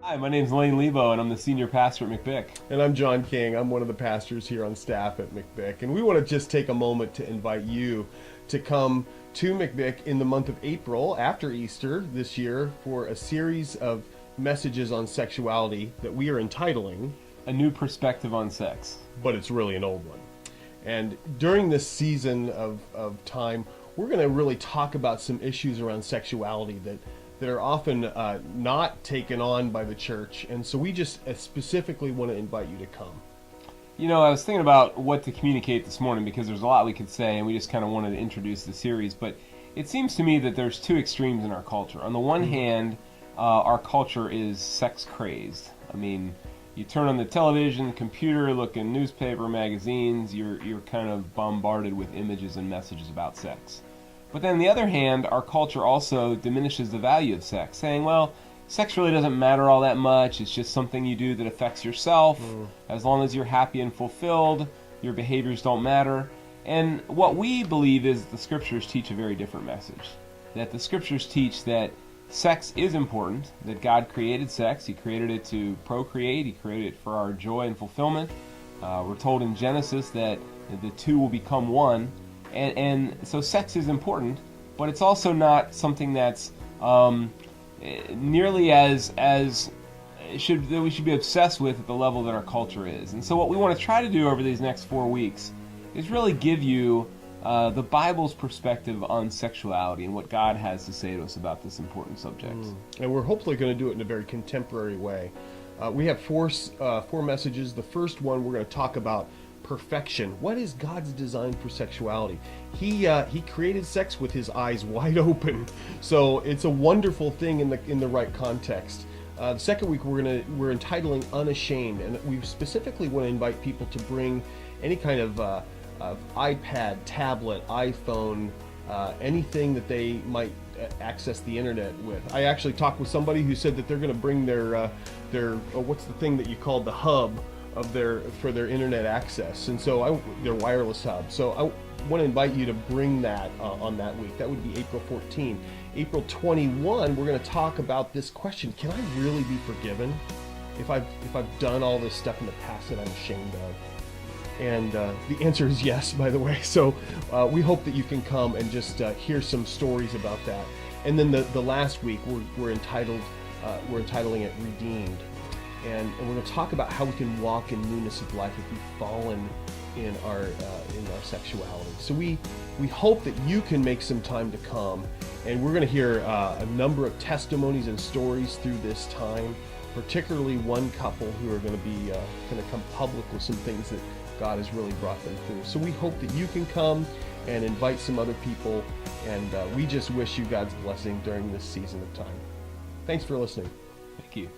Hi, my name's Lane Lebo, and I'm the senior pastor at McBIC. And I'm John King. I'm one of the pastors here on staff at McBIC. And we want to just take a moment to invite you to come to McBIC in the month of April after Easter this year for a series of messages on sexuality that we are entitling, A new perspective on sex. but it's really an old one. And during this season of time, we're going to really talk about some issues around sexuality that are often not taken on by the church. And so we just specifically want to invite you to come. You know, I was thinking about what to communicate this morning because there's a lot we could say, and we just kind of wanted to introduce the series. But it seems to me that there's two extremes in our culture. On the one hand, our culture is sex crazed. I mean, you turn on the television, computer, look in newspaper, magazines, you're kind of bombarded with images and messages about sex. But then on the other hand, our culture also diminishes the value of sex, saying, well, sex really doesn't matter all that much. It's just something you do that affects yourself. As long as you're happy and fulfilled, your behaviors don't matter. And what we believe is the scriptures teach a very different message. That the scriptures teach that sex is important, that God created sex. He created it to procreate. He created it for our joy and fulfillment. We're told in Genesis that the two will become one. And so sex is important, but it's also not something that's nearly as that we should be obsessed with at the level that our culture is. And so what we want to try to do over these next 4 weeks is really give you the Bible's perspective on sexuality and what God has to say to us about this important subject. And we're hopefully going to do it in a very contemporary way. We have four messages. The first one, we're going to talk about perfection. What is God's design for sexuality? He created sex with his eyes wide open, so it's a wonderful thing in the right context. The second week we're entitling Unashamed, and we specifically want to invite people to bring any kind of iPad, tablet, iPhone, anything that they might access the internet with. I actually talked with somebody who said that they're going to bring their what's the thing that you called the hub for their internet access, and so their wireless hub. So I want to invite you to bring that on that week. That would be April 14. April 21, we're going to talk about this question: can I really be forgiven if I've done all this stuff in the past that I'm ashamed of? And the answer is yes, by the way. So we hope that you can come and just hear some stories about that. And then the last week we're entitling it Redeemed. And we're going to talk about how we can walk in newness of life if we've fallen in our sexuality. So we hope that you can make some time to come, and we're going to hear a number of testimonies and stories through this time, particularly one couple who are going to come public with some things that God has really brought them through. So we hope that you can come and invite some other people, and we just wish you God's blessing during this season of time. Thanks for listening. Thank you.